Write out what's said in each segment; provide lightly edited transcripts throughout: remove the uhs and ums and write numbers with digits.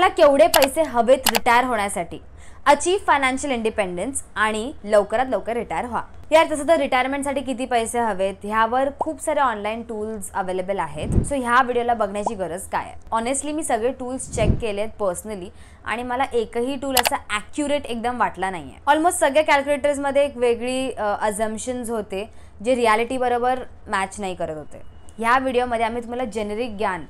तुम्हाला केवढे पैसे हवेत रिटायर होण्यासाठी? अचीव फायनान्शियल इंडिपेंडन्स आणि लवकरात लवकर रिटायर व्हा. यार तसं तर रिटायरमेंटसाठी किती पैसे हवेत ह्यावर खूप सारे ऑनलाईन टूल्स अवेलेबल आहेत. सो ह्या व्हिडिओला बघण्याची गरज काय आहे? ऑनेस्टली मी सगळे टूल्स चेक केलेत पर्सनली आणि मला एकही टूल असा ॲक्युरेट एकदम वाटला नाही आहे. ऑलमोस्ट सगळ्या कॅल्क्युलेटर्समध्ये एक वेगळी अझम्पशन्स होते जे रियालिटी बरोबर मॅच नाही करत होते. ह्या व्हिडिओमध्ये आम्ही तुम्हाला जेनेरिक ज्ञान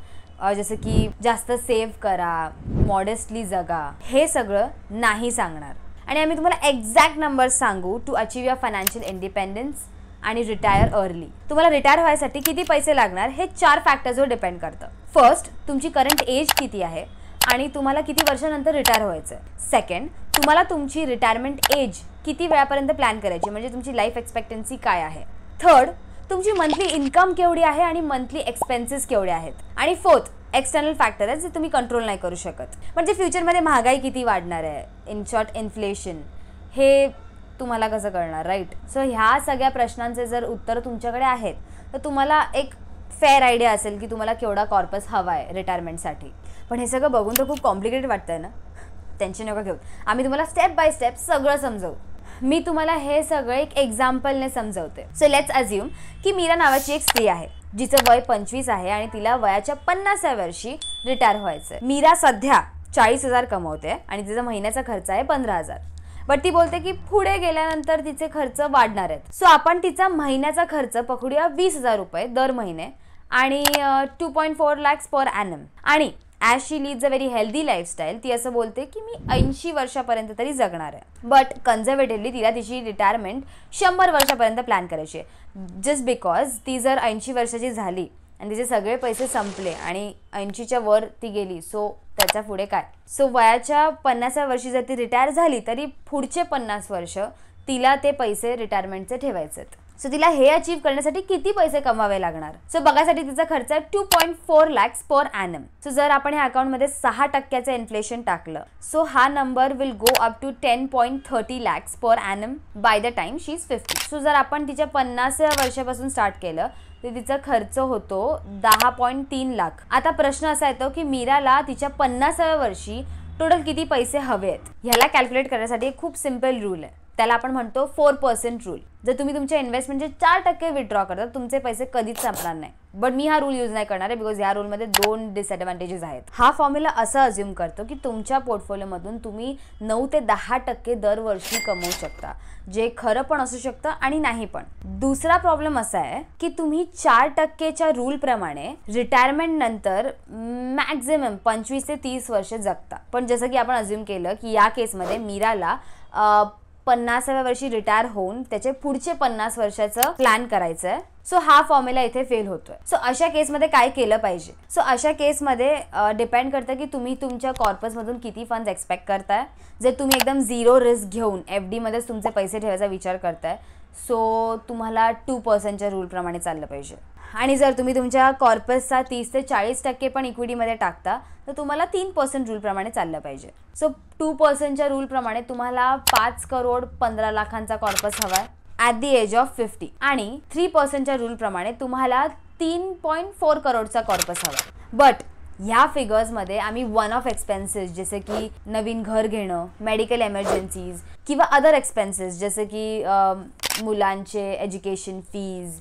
जसं की जास्त सेव्ह करा, मॉडेस्टली जगा, हे सगळं नाही सांगणार आणि आम्ही तुम्हाला एक्झॅक्ट नंबर्स सांगू to achieve your financial independence आणि रिटायर अर्ली. तुम्हाला रिटायर व्हायसाठी किती पैसे लागणार हे 4 फॅक्टर्सवर डिपेंड करतं. फर्स्ट, तुमची करंट एज किती आहे आणि तुम्हाला किती वर्षानंतर रिटायर व्हायचं आहे. सेकंड, तुम्हाला तुमची रिटायरमेंट एज किती वेळापर्यंत प्लॅन करायची, म्हणजे तुमची लाईफ एक्सपेक्टन्सी काय आहे. थर्ड, तुमची मंथली इन्कम केवढी आहे आणि मंथली एक्सपेन्सेस केवढे आहेत. आणि फोर्थ, एक्सटर्नल फॅक्टर आहे जे तुम्ही कंट्रोल नाही करू शकत, म्हणजे फ्युचरमध्ये महागाई किती वाढणार आहे, इन शॉर्ट इन्फ्लेशन, हे तुम्हाला कसं कळणार, राईट. सो ह्या सगळ्या प्रश्नांचे जर उत्तर तुमच्याकडे आहेत तर तुम्हाला एक फेअर आयडिया असेल की तुम्हाला केवढा कॉर्पस हवा आहे रिटायरमेंटसाठी. पण हे सगळं बघून तर खूप कॉम्प्लिकेटेड वाटतंय ना. टेन्शन नका घेऊ, आम्ही तुम्हाला स्टेप बाय स्टेप सगळं समजवू. मी तुम्हाला हे सगळं एक एक्झाम्पलने समजवते. सो लेट्स अज्युम की मीरा नावाची एक स्त्री आहे जिचं वय 25 आहे आणि तिला वयाच्या 50व्या वर्षी रिटायर व्हायचं आहे. मीरा सध्या 40,000 कमवते आणि तिचा महिन्याचा खर्च आहे 15,000. बट ती बोलते की पुढे गेल्यानंतर तिचे खर्च वाढणार आहेत. सो आपण तिचा महिन्याचा खर्च पकडूया 20,000 रुपये दर महिने आणि 2.4 lakhs पर ॲनम. आणि as she leads a very healthy lifestyle, ती असं बोलते की मी 80 वर्षापर्यंत तरी जगणार आहे. बट कन्झर्वेटिव्हली तिला तिची रिटायरमेंट 100 वर्षापर्यंत प्लॅन करायची आहे. जस्ट बिकॉज ती जर 80 वर्षाची झाली आणि तिचे सगळे पैसे संपले आणि 80च्या वर ती गेली, सो त्याच्या पुढे काय. सो वयाच्या 50व्या वर्षी जर ती रिटायर झाली तरी पुढचे 50 वर्ष तिला ते पैसे रिटायरमेंटचे ठेवायचे. सो तिला हे अचीव करण्यासाठी किती पैसे कमवावे लागणार. सो बघायसाठी तिचा खर्च आहे 2.4 lakhs पर ॲनम. सो जर आपण ह्या अकाउंटमध्ये 6% इन्फ्लेशन टाकलं, सो हा number will go up to 10.30 lakhs per annum by the time she is 50. So जर आपण तिच्या 50व्या वर्षापासून स्टार्ट केलं तर तिचा खर्च होतो 10.3 लाख. आता प्रश्न असा येतो की मीराला तिच्या 50व्या वर्षी टोटल किती पैसे हवे आहेत. ह्याला कॅल्क्युलेट करण्यासाठी एक खूप सिम्पल रूल आहे, त्याला आपण म्हणतो 4% रूल. जर तुम्ही तुमच्या इन्व्हेस्टमेंटचे 4% विथड्रॉ करता तुमचे पैसे कधीच संपणार नाही. बट मी हा रूल यूज नाही करणार आहे बिकॉज या रूलमध्ये 2 डिसएडव्हान्टेजेस आहेत. हा फॉर्म्युला असं अज्युम करतो की तुमच्या पोर्टफोलिओमधून तुम्ही 9 ते 10% दरवर्षी कमवू शकता, जे खरं पण असू शकतं आणि नाही पण. दुसरा प्रॉब्लेम असा आहे की तुम्ही 4%च्या रूलप्रमाणे रिटायरमेंट नंतर मॅक्झिमम 25 ते 30 वर्ष जगता. पण जसं की आपण अज्युम केलं की या केसमध्ये मीराला 50व्या वर्षी रिटायर होऊन त्याचे पुढचे 50 वर्षाचं प्लॅन करायचं आहे. सो हा फॉर्म्युला इथे फेल होतोय. सो अशा केसमध्ये काय केलं पाहिजे. सो अशा केसमध्ये डिपेंड करतं की तुम्ही तुमच्या कॉर्पसमधून किती फंड्स एक्सपेक्ट करताय. जर तुम्ही एकदम 0 रिस्क घेऊन FD मध्येच तुमचे पैसे ठेवायचा विचार करताय, सो तुम्हाला 2%च्या रूलप्रमाणे चाललं पाहिजे. आणि जर तुम्ही तुमच्या कॉर्पसचा 30 ते 40% पण इक्विटीमध्ये टाकता तर तुम्हाला 3% रूलप्रमाणे चाललं पाहिजे. सो 2%च्या रूलप्रमाणे तुम्हाला 5,15,00,000चा कॉर्पस हवा आहे ॲट दी एज ऑफ 50 आणि 3%च्या रूलप्रमाणे तुम्हाला 3.4 करोडचा कॉर्पस हवा. बट ह्या फिगर्समध्ये आम्ही वन ऑफ एक्सपेन्सेस जसे की नवीन घर घेणं, मेडिकल एमर्जन्सीज किंवा अदर एक्सपेन्सेस जसे की मुलांचे एज्युकेशन फीज,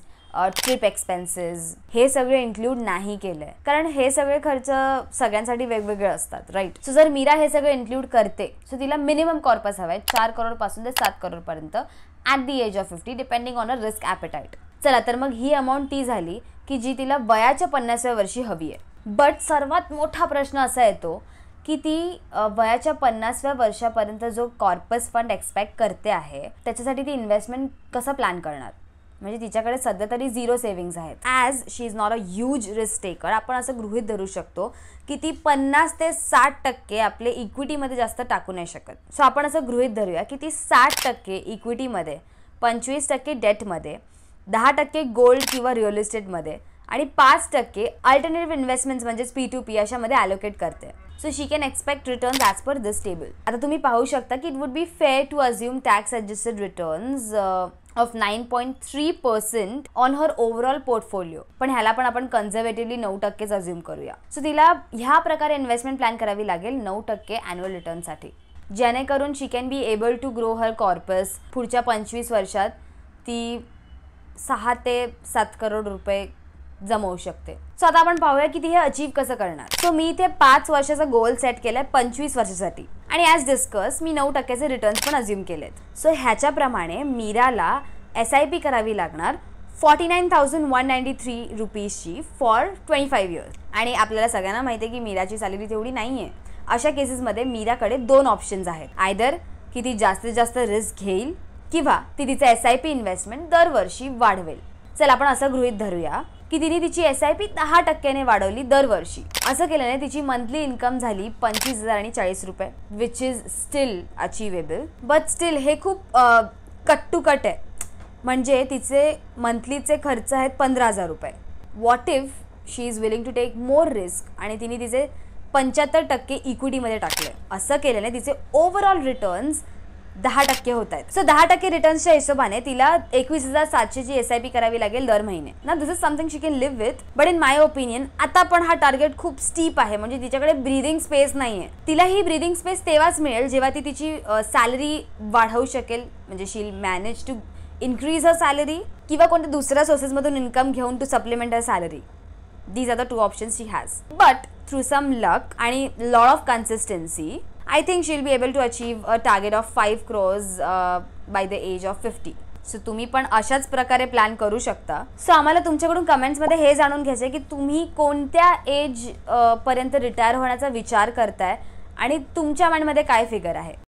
ट्रिप एक्सपेन्सेस, हे सगळे इन्क्लूड नाही केलं आहे कारण हे सगळे खर्च सगळ्यांसाठी वेगवेगळे असतात, राईट. सो जर मीरा हे सगळं इन्क्लूड करते सो तिला मिनिमम कॉर्पस हवा आहे 4 करोडपासून ते 7 करोडपर्यंत at the age of 50 depending on a risk appetite. चला तर मग ही अमाऊंट ती झाली की जी तिला वयाच्या 50व्या वर्षी हवी आहे. बट सर्वात मोठा प्रश्न असा येतो की ती वयाच्या 50व्या वर्षापर्यंत जो कॉर्पस फंड एक्सपेक्ट करते आहे त्याच्यासाठी ती इन्व्हेस्टमेंट कसं प्लॅन करणार. म्हणजे तिच्याकडे सध्या तरी 0 सेव्हिंग्ज आहेत. As she is not a huge risk taker, आपण असं गृहीत धरू शकतो की ती 50 ते 60% आपले इक्विटीमध्ये जास्त टाकू नाही शकत. सो आपण असं गृहीत धरूया की ती 60% इक्विटीमध्ये, 25% डेटमध्ये, 10% गोल्ड किंवा रिअल इस्टेटमध्ये आणि 5% अल्टरनेटिव्ह इन्व्हेस्टमेंट्स म्हणजेच P2P अशामध्ये ॲलोकेट करते. So she can expect returns as per this table. आता तुम्ही पाहू शकता की it would be fair to assume tax adjusted returns of 9.3% on her overall portfolio. पण ह्याला पण आपण कन्झर्वेटिव्हली 9%च अज्युम करूया. सो तिला ह्या प्रकारे इन्व्हेस्टमेंट प्लॅन करावी लागेल 9% ॲन्युअल रिटर्नसाठी, जेणेकरून she can be able to grow her corpus. पुढच्या 25 वर्षात ती 6 ते 7 करोड रुपये जमवू शकते. सो आता आपण पाहूया की ती हे अचीव कसं करणार. सो मी इथे 5 वर्षाचा गोल सेट केलाय 25 वर्षासाठी, आणि ॲज डिस्कस मी 9%चे रिटर्न्स पण अज्युम केलेत. सो ह्याच्याप्रमाणे मीराला SIP करावी लागणार 49,193 रुपीजची फॉर 25 इयर्स. आणि आपल्याला सगळ्यांना माहिती आहे की मीराची सॅलरी तेवढी नाही आहे. अशा केसेसमध्ये मीराकडे 2 ऑप्शन्स आहेत. आयदर की ती जास्तीत जास्त रिस्क घेईल किंवा ती तिचं SIP इन्व्हेस्टमेंट दरवर्षी वाढवेल. चल आपण असं गृहीत धरूया की तिने तिची SIP 10%ने वाढवली दरवर्षी. असं केल्याने तिची मंथली इन्कम झाली 25,040 रुपये, which is steel achievable. But still हे खूप कट टू कट आहे. म्हणजे तिचे मंथलीचे खर्च आहेत 15,000 रुपये. What if she is willing to take more risk आणि तिने तिचे 75% इक्विटीमध्ये टाकले. असं केल्याने तिचे ओव्हरऑल रिटर्न्स 10% होत आहेत. सो 10% रिटर्न्सच्या हिशोबाने तिला 21,700ची SIP करावी लागेल दर महिने. ना this is something she can live with. But in my opinion आता पण हा टार्गेट खूप स्टीप आहे. म्हणजे तिच्याकडे ब्रीदिंग स्पेस नाही आहे. तिला ही ब्रीदिंग स्पेस तेव्हाच मिळेल जेव्हा ती तिची सॅलरी वाढवू शकेल. म्हणजे she will manage to increase her salary, किंवा कोणत्या दुसऱ्या सोर्सेसमधून इन्कम घेऊन to supplement her salary. These are the 2 options she has. But through some luck आणि lot of consistency I think she'll be able to achieve a target of 5 crores by the age of 50. So तुम्ही पण अशाच प्रकारे plan करू शकता. So आम्हाला तुमच्याकडून कमेंट्समध्ये हे जाणून घ्यायचं आहे की तुम्ही कोणत्या एज पर्यंत रिटायर होण्याचा विचार करताय आणि तुमच्या माइंडमध्ये काय फिगर आहे.